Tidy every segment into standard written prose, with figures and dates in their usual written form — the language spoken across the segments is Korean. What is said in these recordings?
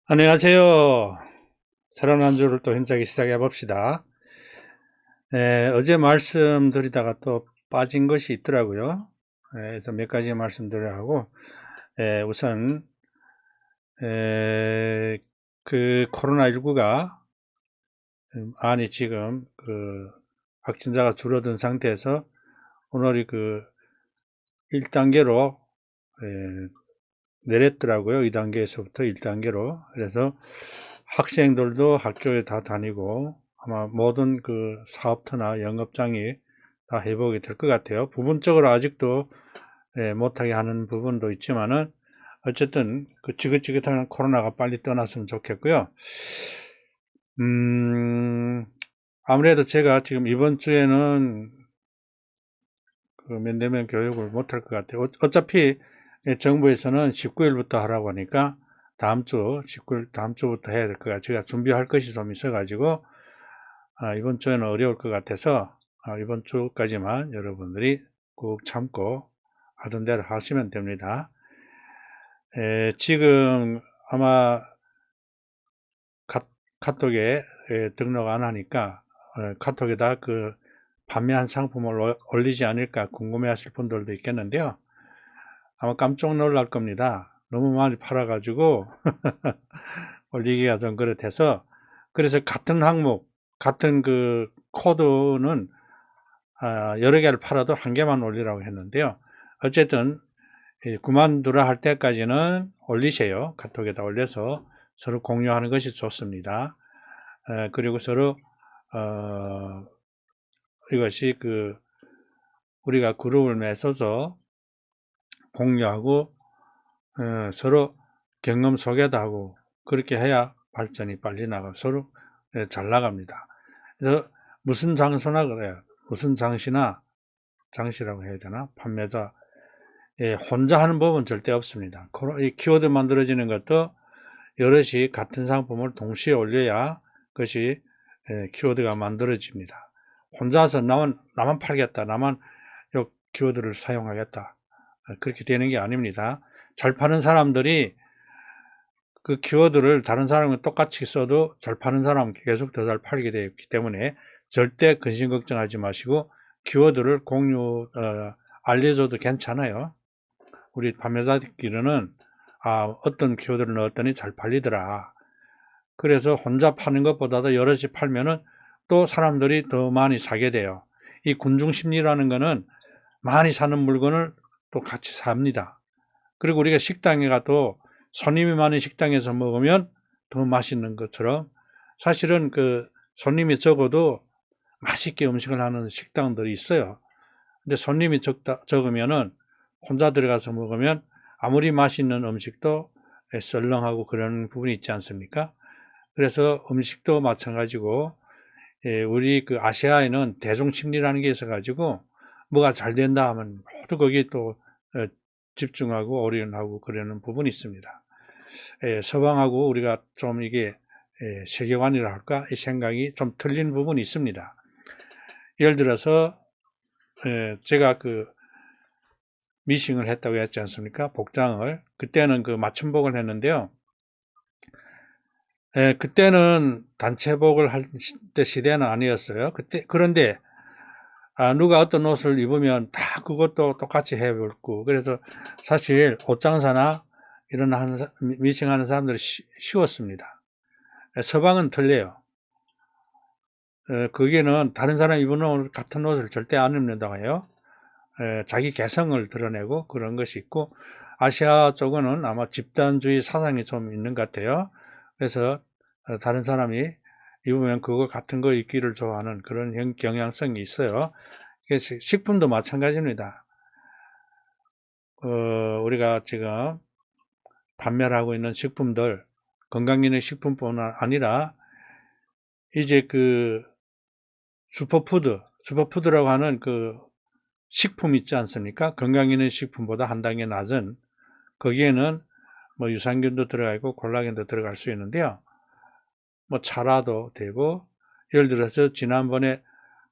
안녕하세요. 새로운 한 주를 또 힘차게 시작해 봅시다. 어제 말씀드리다가 또 빠진 것이 있더라고요. 그래서 몇 가지 말씀드려야 하고, 우선, 그 코로나19가, 많이 지금 그 확진자가 줄어든 상태에서 오늘이 그 1단계로 내렸더라고요. 2단계에서부터 1단계로. 그래서 학생들도 학교에 다 다니고 아마 모든 그 사업터나 영업장이 다 회복이 될 것 같아요. 부분적으로 아직도 못하게 하는 부분도 있지만은 어쨌든 그 지긋지긋한 코로나가 빨리 떠났으면 좋겠고요. 아무래도 제가 지금 이번 주에는 그 면대면 교육을 못할 것 같아요. 어차피 정부에서는 19일부터 하라고 하니까 다음 주부터 해야 될 것 같아요. 제가 준비할 것이 좀 있어가지고, 이번 주에는 어려울 것 같아서, 이번 주까지만 여러분들이 꼭 참고 하던 대로 하시면 됩니다. 지금 아마 카톡에 등록 안 하니까, 카톡에다 그 판매한 상품을 올리지 않을까 궁금해 하실 분들도 있겠는데요. 아마 깜짝 놀랄 겁니다. 너무 많이 팔아가지고 올리기가 좀 그렇대서, 그래서 같은 항목, 같은 그 코드는 여러 개를 팔아도 한 개만 올리라고 했는데요. 어쨌든 그만두라 할 때까지는 올리세요. 카톡에다 올려서 서로 공유하는 것이 좋습니다. 그리고 서로 이것이 그 우리가 그룹을 맺어서 공유하고 서로 경험 소개도 하고 그렇게 해야 발전이 빨리 나가고 서로 잘 나갑니다. 그래서 무슨 장소나 그래요. 무슨 장시라고 해야 되나? 판매자 혼자 하는 법은 절대 없습니다. 이 키워드 만들어지는 것도 여럿이 같은 상품을 동시에 올려야 그것이 키워드가 만들어집니다. 혼자서 나만 팔겠다, 나만 이 키워드를 사용하겠다, 그렇게 되는 게 아닙니다. 잘 파는 사람들이 그 키워드를 다른 사람과 똑같이 써도 잘 파는 사람은 계속 더 잘 팔게 되어 있기 때문에 절대 근심 걱정하지 마시고 키워드를 알려줘도 괜찮아요. 우리 판매자들끼리는 어떤 키워드를 넣었더니 잘 팔리더라. 그래서 혼자 파는 것보다도 여럿이 팔면은 또 사람들이 더 많이 사게 돼요. 이 군중심리라는 거는 많이 사는 물건을 또 같이 삽니다. 그리고 우리가 식당에 가도 손님이 많은 식당에서 먹으면 더 맛있는 것처럼 사실은 그 손님이 적어도 맛있게 음식을 하는 식당들이 있어요. 근데 손님이 적으면은 혼자 들어가서 먹으면 아무리 맛있는 음식도 썰렁하고 그런 부분이 있지 않습니까? 그래서 음식도 마찬가지고 우리 그 아시아에는 대중심리라는 게 있어가지고 뭐가 잘 된다 하면 모두 거기에 또 집중하고 올인하고 그러는 부분이 있습니다. 서방하고 우리가 좀 이게 세계관이라 할까 이 생각이 좀 틀린 부분이 있습니다. 예를 들어서 제가 그 미싱을 했다고 했지 않습니까? 복장을 그때는 그 맞춤복을 했는데요. 그때는 단체복을 할 때 시대는 아니었어요. 그런데 누가 어떤 옷을 입으면 다 그것도 똑같이 해버렸고, 그래서 사실 옷장사나 이런 미싱하는 사람들이 쉬웠습니다. 서방은 틀려요. 거기는 다른 사람 입은 같은 옷을 절대 안 입는다고 해요. 자기 개성을 드러내고 그런 것이 있고, 아시아 쪽은 아마 집단주의 사상이 좀 있는 것 같아요. 그래서 다른 사람이 입으면 그거 같은 거 입기를 좋아하는 그런 경향성이 있어요. 식품도 마찬가지입니다. 우리가 지금 판매를 하고 있는 식품들, 건강기능식품뿐 아니라 이제 그 슈퍼푸드라고 하는 그 식품 있지 않습니까? 건강기능식품보다 한 단계 낮은, 거기에는 뭐 유산균도 들어가 있고 콜라겐도 들어갈 수 있는데요. 뭐 차라도 되고, 예를 들어서 지난번에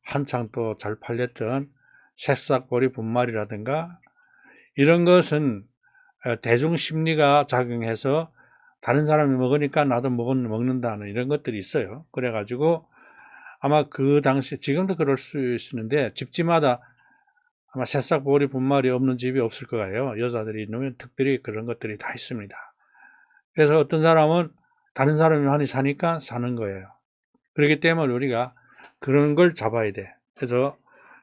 한창 또 잘 팔렸던 새싹보리 분말이라든가 이런 것은 대중심리가 작용해서 다른 사람이 먹으니까 나도 먹는다는 이런 것들이 있어요. 그래가지고 아마 그 당시, 지금도 그럴 수 있는데 집집마다 아마 새싹 보리 분말이 없는 집이 없을 거예요. 여자들이 있으면 특별히 그런 것들이 다 있습니다. 그래서 어떤 사람은 다른 사람이 많이 사니까 사는 거예요. 그렇기 때문에 우리가 그런 걸 잡아야 돼. 그래서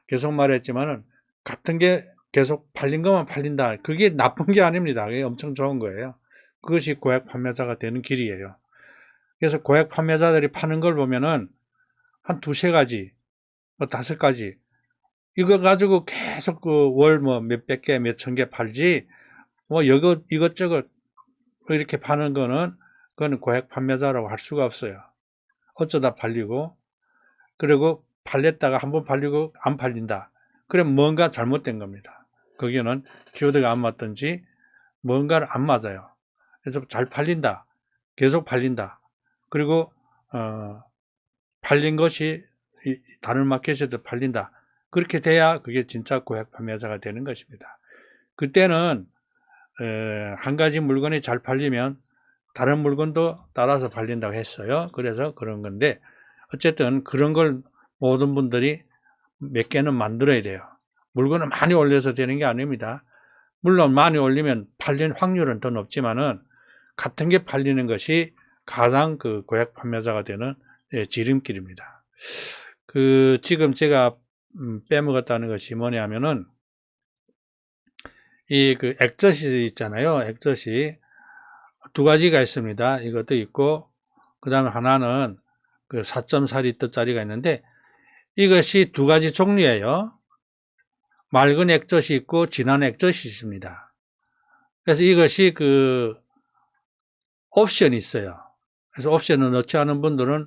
계속 말했지만은 같은 게 계속 팔린 것만 팔린다. 그게 나쁜 게 아닙니다. 그게 엄청 좋은 거예요. 그것이 고액 판매자가 되는 길이에요. 그래서 고액 판매자들이 파는 걸 보면은 한 두세 가지, 다섯 가지, 이거 가지고 계속 그 월 뭐 몇백 개, 몇천 개 팔지, 뭐 이것저것 이렇게 파는 거는, 그거는 고액 판매자라고 할 수가 없어요. 어쩌다 팔리고, 그리고 팔렸다가 한번 팔리고 안 팔린다. 그럼 뭔가 잘못된 겁니다. 거기는 키워드가 안 맞든지 뭔가를 안 맞아요. 그래서 잘 팔린다. 계속 팔린다. 그리고 팔린 것이 다른 마켓에도 팔린다. 그렇게 돼야 그게 진짜 고액 판매자가 되는 것입니다. 그때는 한 가지 물건이 잘 팔리면 다른 물건도 따라서 팔린다고 했어요. 그래서 그런 건데, 어쨌든 그런 걸 모든 분들이 몇 개는 만들어야 돼요. 물건을 많이 올려서 되는 게 아닙니다. 물론 많이 올리면 팔린 확률은 더 높지만은 같은 게 팔리는 것이 가장 그 고액 판매자가 되는 지름길입니다. 지금 제가 빼먹었다는 것이 뭐냐면은 그 액젓이 있잖아요. 액젓이 두 가지가 있습니다. 이것도 있고, 그 다음에 하나는 그 4.4L짜리가 있는데, 이것이 두 가지 종류예요. 맑은 액젓이 있고 진한 액젓이 있습니다. 그래서 이것이 그 옵션이 있어요. 그래서 옵션을 넣지 않은 분들은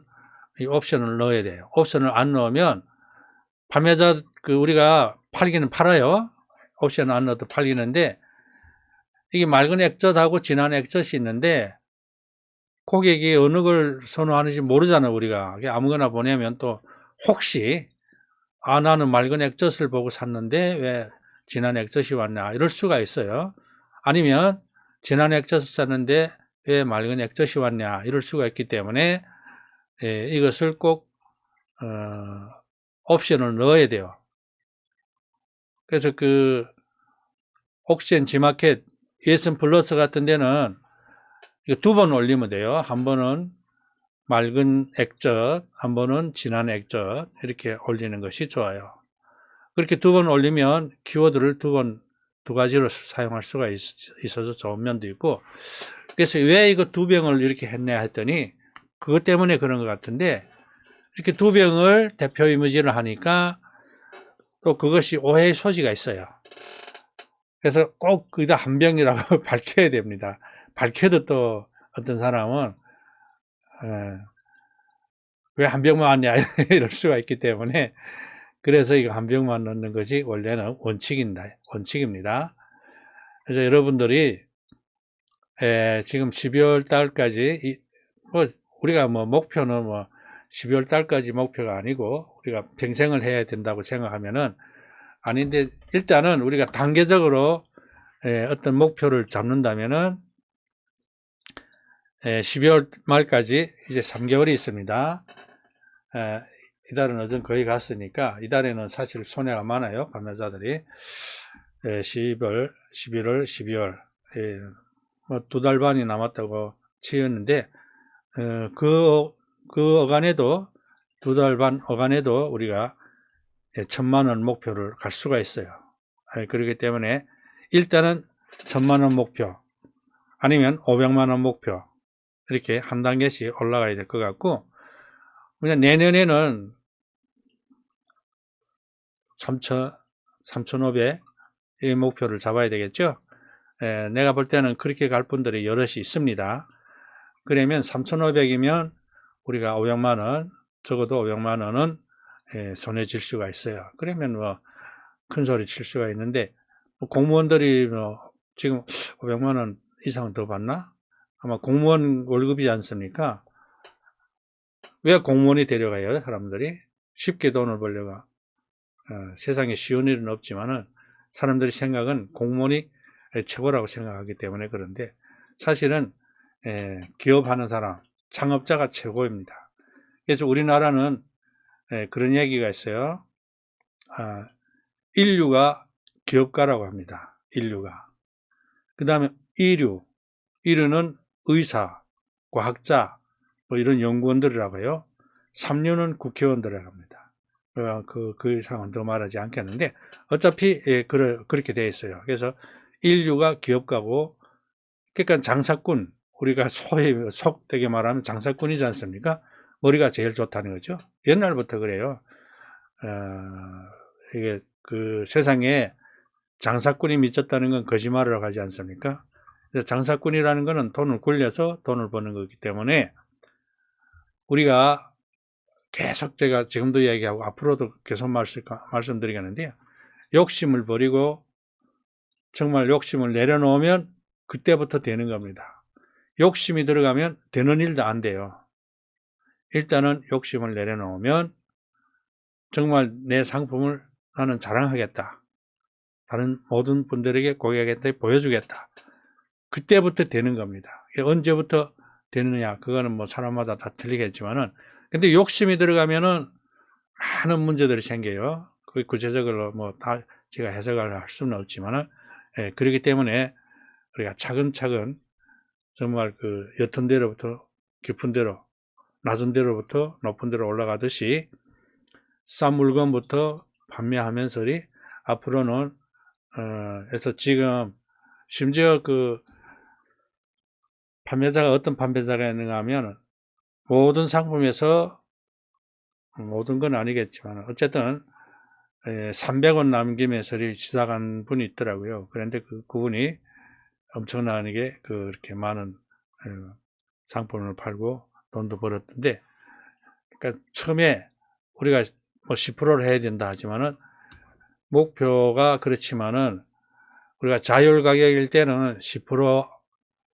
이 옵션을 넣어야 돼요. 옵션을 안 넣으면 판매자 우리가 팔기는 팔아요. 옵션을 안 넣어도 팔리는데, 이게 맑은 액젓하고 진한 액젓이 있는데 고객이 어느 걸 선호하는지 모르잖아요. 우리가 아무거나 보내면 또 혹시 나는 맑은 액젓을 보고 샀는데 왜 진한 액젓이 왔냐 이럴 수가 있어요. 아니면 진한 액젓을 샀는데 왜 맑은 액젓이 왔냐 이럴 수가 있기 때문에 이것을 꼭 옵션을 넣어야 돼요. 그래서 옥션 지마켓 예슨 플러스 같은 데는 두 번 올리면 돼요. 한 번은 맑은 액젓, 한 번은 진한 액젓 이렇게 올리는 것이 좋아요. 그렇게 두 번 올리면 키워드를 두 가지로 사용할 수가 있어서 좋은 면도 있고, 그래서 왜 이거 두 병을 이렇게 했냐 했더니 그것 때문에 그런 것 같은데, 이렇게 두 병을 대표 이미지를 하니까 또 그것이 오해의 소지가 있어요. 그래서 꼭 거기다 한 병이라고 밝혀야 됩니다. 밝혀도 또 어떤 사람은 왜 한 병만 왔냐 이럴 수가 있기 때문에, 그래서 이거 한 병만 넣는 것이 원래는 원칙입니다. 그래서 여러분들이 지금 12월 달까지 우리가 목표는 12월 달까지 목표가 아니고 우리가 평생을 해야 된다고 생각하면은 아닌데, 일단은 우리가 단계적으로 어떤 목표를 잡는다면은 12월 말까지 이제 3개월이 있습니다. 이달은 어전 거의 갔으니까 이달에는 사실 손해가 많아요. 판매자들이 10월, 11월, 12월 두 달 반이 남았다고 치였는데 그 어간에도 두 달 반 어간에도 우리가 1,000만 원 목표를 갈 수가 있어요. 그렇기 때문에 일단은 1,000만 원 목표 아니면 500만 원 목표 이렇게 한 단계씩 올라가야 될 것 같고, 그냥 내년에는 3,500 이 목표를 잡아야 되겠죠. 내가 볼 때는 그렇게 갈 분들이 여럿이 있습니다. 그러면 3,500이면 우리가 500만 원, 적어도 500만 원은 손에 질 수가 있어요. 그러면 큰 소리 칠 수가 있는데, 공무원들이 지금 500만 원 이상 더 받나? 아마 공무원 월급이지 않습니까? 왜 공무원이 데려가요? 사람들이 쉽게 돈을 벌려가. 세상에 쉬운 일은 없지만은 사람들이 생각은 공무원이 최고라고 생각하기 때문에 그런데, 사실은 기업하는 사람, 창업자가 최고입니다. 그래서 우리나라는 그런 얘기가 있어요. 인류가 기업가라고 합니다. 인류가. 그 다음에 이류는 의사, 과학자, 뭐 이런 연구원들이라고 해요. 3류는 국회의원들이라고 합니다. 그 이상은 더 말하지 않겠는데, 어차피, 그렇게 되어 있어요. 그래서 인류가 기업가고, 그러니까 장사꾼, 우리가 속되게 말하면 장사꾼이지 않습니까? 머리가 제일 좋다는 거죠. 옛날부터 그래요. 이게 그 세상에 장사꾼이 미쳤다는 건 거짓말을 하지 않습니까? 장사꾼이라는 것은 돈을 굴려서 돈을 버는 거기 때문에 우리가 계속 제가 지금도 얘기하고 앞으로도 계속 말씀드리겠는데요. 욕심을 버리고 정말 욕심을 내려놓으면 그때부터 되는 겁니다. 욕심이 들어가면 되는 일도 안 돼요. 일단은 욕심을 내려놓으면 정말 내 상품을 나는 자랑하겠다. 다른 모든 분들에게 고객한테 보여주겠다. 그때부터 되는 겁니다. 언제부터 되느냐, 그거는 뭐 사람마다 다 틀리겠지만은, 근데 욕심이 들어가면은 많은 문제들이 생겨요. 그 구체적으로 뭐 다 제가 해석을 할 수는 없지만은, 그렇기 때문에 우리가 차근차근 정말 그 옅은 데로부터 깊은 데로, 낮은 데로부터 높은 데로 올라가듯이 싼 물건부터 판매하면서리 앞으로는 그래서 지금 심지어 그 판매자가 어떤 판매자가 있는가 하면 모든 상품에서 모든 건 아니겠지만 어쨌든 300원 남기면서 시작한 분이 있더라고요. 그런데 그분이 엄청나게 그렇게 많은 상품을 팔고 돈도 벌었던데, 그러니까 처음에 우리가 뭐 10%를 해야 된다 하지만은 목표가 그렇지만은 우리가 자율 가격일 때는 10%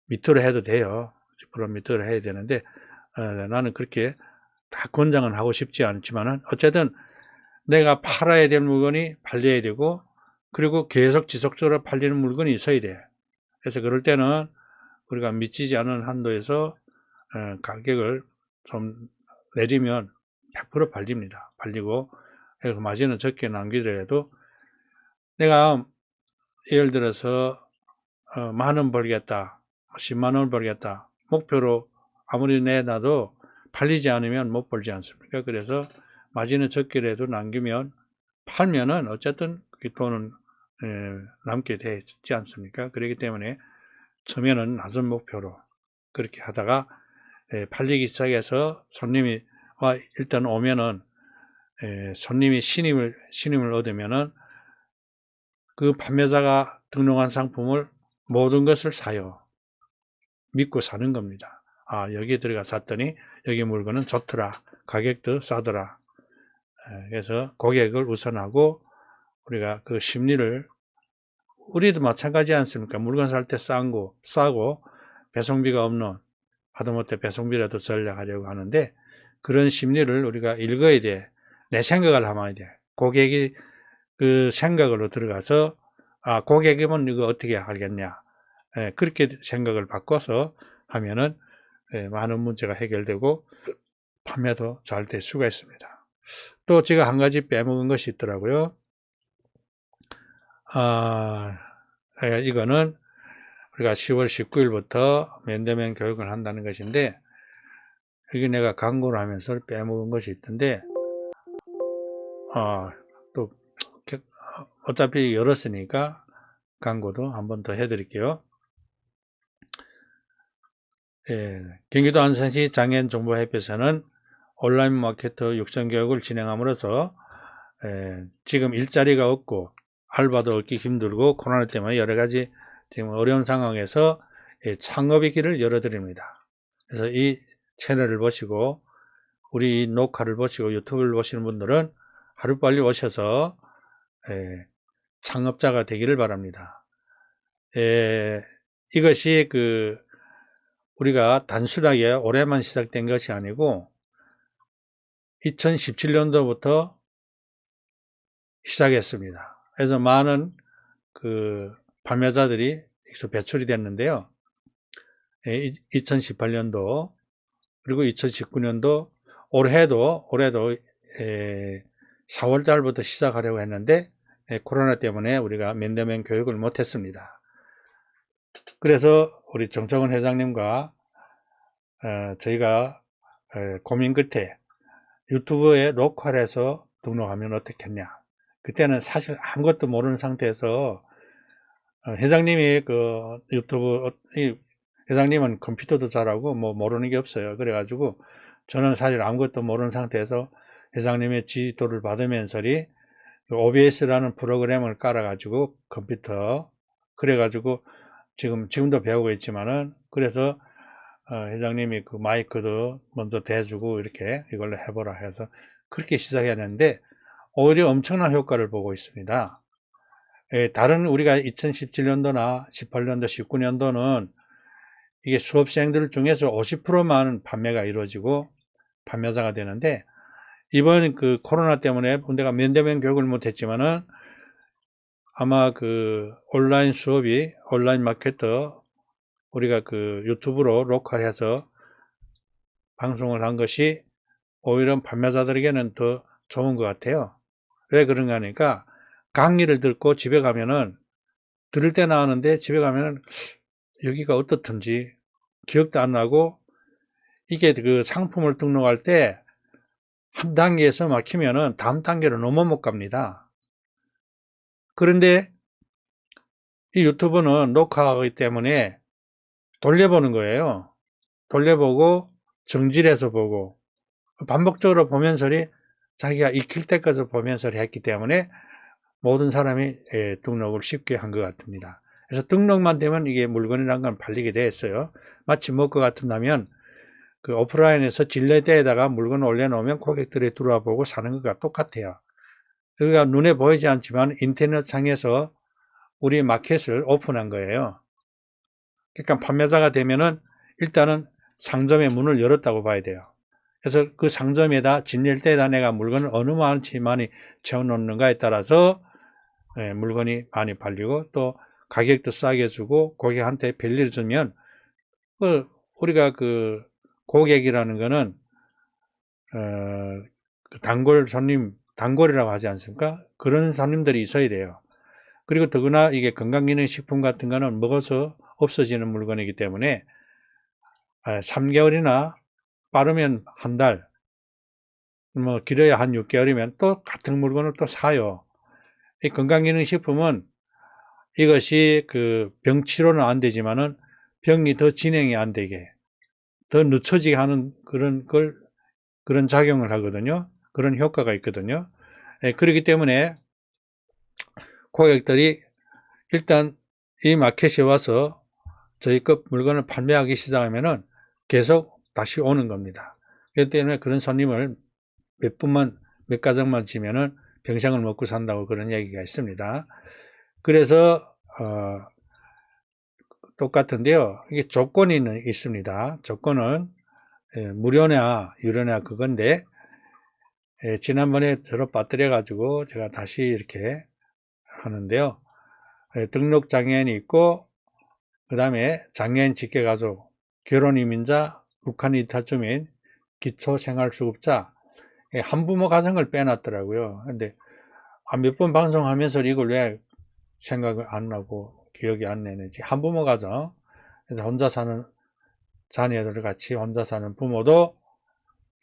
밑으로 해도 돼요. 10% 밑으로 해야 되는데 나는 그렇게 다 권장은 하고 싶지 않지만은 어쨌든 내가 팔아야 될 물건이 팔려야 되고 그리고 계속 지속적으로 팔리는 물건이 있어야 돼. 그래서 그럴 때는 우리가 미치지 않은 한도에서 가격을 좀 내리면 100% 팔립니다. 팔리고 마진은 적게 남기더라도 내가 예를 들어서 10,000원 벌겠다, 10만 원 벌겠다 목표로 아무리 내놔도 팔리지 않으면 못 벌지 않습니까? 그래서 마진은 적게라도 남기면 팔면은 어쨌든 그 돈은 남게 되지 않습니까? 그렇기 때문에 처음에는 낮은 목표로 그렇게 하다가 팔리기 시작해서 손님이 일단 오면은 손님이 신임을 얻으면은 그 판매자가 등록한 상품을 모든 것을 사요. 믿고 사는 겁니다. 여기 들어가 샀더니 여기 물건은 좋더라. 가격도 싸더라. 그래서 고객을 우선하고 우리가 그 심리를, 우리도 마찬가지 않습니까? 물건 살 때 싸고 배송비가 없는, 하다못해 배송비라도 전략하려고 하는데 그런 심리를 우리가 읽어야 돼. 내 생각을 하면 돼. 고객이 그 생각으로 들어가서 고객이면 이거 어떻게 하겠냐. 그렇게 생각을 바꿔서 하면은 많은 문제가 해결되고 판매도 잘 될 수가 있습니다. 또 제가 한 가지 빼먹은 것이 있더라고요. 이거는 우리가 10월 19일부터 면대면 교육을 한다는 것인데, 여기 내가 광고를 하면서 빼먹은 것이 있던데, 또 어차피 열었으니까 광고도 한 번 더 해드릴게요. 경기도 안산시 장애인정보협회에서는 온라인 마케터 육성 교육을 진행함으로써 지금 일자리가 없고 알바도 얻기 힘들고 코로나 때문에 여러 가지 지금 어려운 상황에서 창업의 길을 열어드립니다. 그래서 이 채널을 보시고 우리 녹화를 보시고 유튜브를 보시는 분들은 하루빨리 오셔서 창업자가 되기를 바랍니다. 이것이 우리가 단순하게 올해만 시작된 것이 아니고 2017년도부터 시작했습니다. 그래서 많은 판매자들이 배출이 됐는데요. 2018년도 그리고 2019년도 올해도 4월 달부터 시작하려고 했는데 코로나 때문에 우리가 면대면 교육을 못했습니다. 그래서 우리 정청원 회장님과 저희가 고민 끝에 유튜브에 로컬해서 등록하면 어떻겠냐. 그때는 사실 아무것도 모르는 상태에서 회장님이 그 유튜브 회장님은 컴퓨터도 잘하고 뭐 모르는 게 없어요. 그래가지고 저는 사실 아무것도 모르는 상태에서 회장님의 지도를 받으면서리 OBS라는 프로그램을 깔아가지고 컴퓨터 그래가지고 지금도 배우고 있지만은 그래서 회장님이 그 마이크도 먼저 대주고 이렇게 이걸로 해보라 해서 그렇게 시작했는데 오히려 엄청난 효과를 보고 있습니다. 다른 우리가 2017년도나 18년도, 19년도는 이게 수업생들 중에서 50%만 판매가 이루어지고 판매자가 되는데 이번 그 코로나 때문에 내가 면대면 교육을 못했지만은 아마 그 온라인 수업이 온라인 마케터 우리가 그 유튜브로 로컬해서 방송을 한 것이 오히려 판매자들에게는 더 좋은 것 같아요. 왜 그런가 하니까 강의를 듣고 집에 가면은 들을 때 나오는데 집에 가면은 여기가 어떻든지 기억도 안 나고 이게 그 상품을 등록할 때 한 단계에서 막히면은 다음 단계로 넘어 못 갑니다. 그런데 이 유튜브는 녹화하기 때문에 돌려보는 거예요. 돌려보고 정지해서 보고 반복적으로 보면서리 자기가 익힐 때까지 보면서리 했기 때문에 모든 사람이 등록을 쉽게 한 것 같습니다. 그래서 등록만 되면 이게 물건이란 건 팔리게 돼 있어요. 마치 뭐 것 같은다면 그 오프라인에서 진레대에다가 물건을 올려놓으면 고객들이 들어와 보고 사는 것과 똑같아요. 여기가 눈에 보이지 않지만 인터넷 상에서 우리 마켓을 오픈한 거예요. 그러니까 판매자가 되면은 일단은 상점의 문을 열었다고 봐야 돼요. 그래서 그 상점에다 진열대에다 내가 물건을 어느 만치 많이 채워놓는가에 따라서 물건이 많이 팔리고 또 가격도 싸게 주고 고객한테 별일을 주면 우리가 그 고객이라는 거는 그 단골 손님, 단골이라고 하지 않습니까? 그런 손님들이 있어야 돼요. 그리고 더구나 이게 건강기능식품 같은 거는 먹어서 없어지는 물건이기 때문에 3개월이나 빠르면 한 달, 뭐 길어야 한 6개월이면 또 같은 물건을 또 사요. 이 건강기능식품은 이것이 그 병치료는 안 되지만은 병이 더 진행이 안 되게, 더 늦춰지게 하는 그런 작용을 하거든요. 그런 효과가 있거든요. 그렇기 때문에 고객들이 일단 이 마켓에 와서 저희 것 물건을 판매하기 시작하면은 계속 다시 오는 겁니다. 그렇기 때문에 그런 손님을 몇 가정만 지면은 평생을 먹고 산다고 그런 얘기가 있습니다. 그래서 똑같은데요. 이게 조건이 있습니다. 조건은 무료냐 유료냐 그건데 지난번에 서로 빠뜨려 가지고 제가 다시 이렇게 하는데요. 등록 장애인이 있고 그 다음에 장애인 직계가족, 결혼이민자, 북한 이탈주민, 기초생활수급자 한부모 가정을 빼놨더라고요. 근데 몇 번 방송하면서 이걸 왜 생각을 안 나고 기억이 안 나는지 한부모 가정, 그래서 혼자 사는 자녀들 같이 혼자 사는 부모도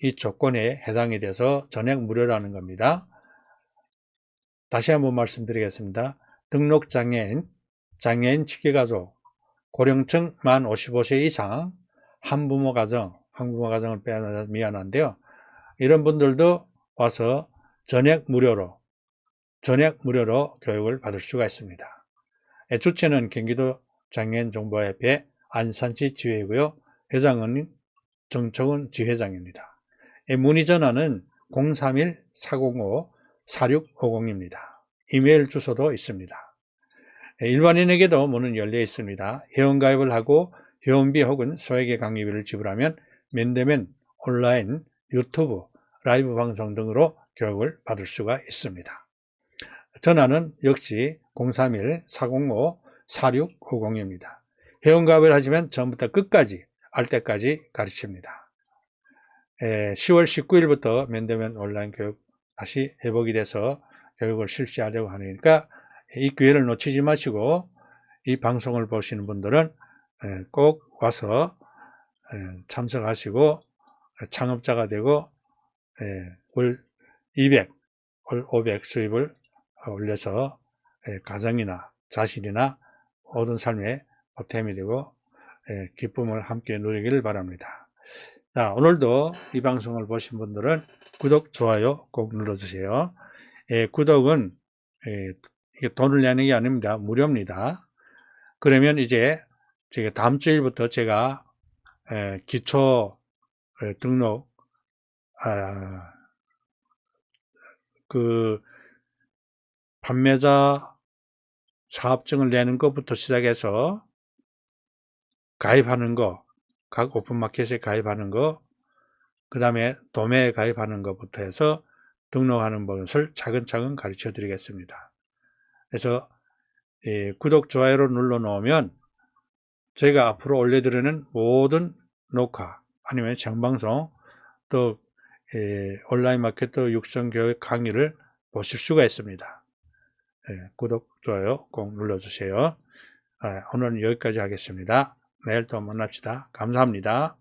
이 조건에 해당이 돼서 전액 무료라는 겁니다. 다시 한번 말씀드리겠습니다. 등록장애인, 장애인 직계가족, 고령층 만 55세 이상, 한부모 가정을 빼놔서 미안한데요. 이런 분들도 와서 전액 무료로 교육을 받을 수가 있습니다. 주체는 경기도 장애인정보협회 안산시 지회이고요. 회장은 정청원 지회장입니다. 문의 전화는 031-405-4650입니다. 이메일 주소도 있습니다. 일반인에게도 문은 열려 있습니다. 회원가입을 하고 회원비 혹은 소액의 강의비를 지불하면 면대면 온라인, 유튜브, 라이브 방송 등으로 교육을 받을 수가 있습니다. 전화는 역시 031-405-4650입니다. 회원가입을 하시면 처음부터 끝까지 알 때까지 가르칩니다. 10월 19일부터 면대면 온라인 교육 다시 회복이 돼서 교육을 실시하려고 하니까 이 기회를 놓치지 마시고 이 방송을 보시는 분들은 꼭 와서 참석하시고 창업자가 되고 월 200, 월 500 수입을 올려서 가정이나 자신이나 모든 삶에 보탬이 되고 기쁨을 함께 누리기를 바랍니다. 자, 오늘도 이 방송을 보신 분들은 구독, 좋아요 꼭 눌러주세요. 구독은 이게 돈을 내는 게 아닙니다. 무료입니다. 그러면 이제 제가 다음 주일부터 제가 기초 등록 그 판매자 사업증을 내는 것부터 시작해서 가입하는 거, 각 오픈마켓에 가입하는 거, 그 다음에 도매에 가입하는 것부터 해서 등록하는 것을 차근차근 가르쳐 드리겠습니다. 그래서 구독, 좋아요를 눌러 놓으면 저희가 앞으로 올려드리는 모든 녹화 아니면 생방송 또 온라인 마케터 육성 교육 강의를 보실 수가 있습니다. 구독, 좋아요 꼭 눌러주세요. 오늘은 여기까지 하겠습니다. 내일 또 만납시다. 감사합니다.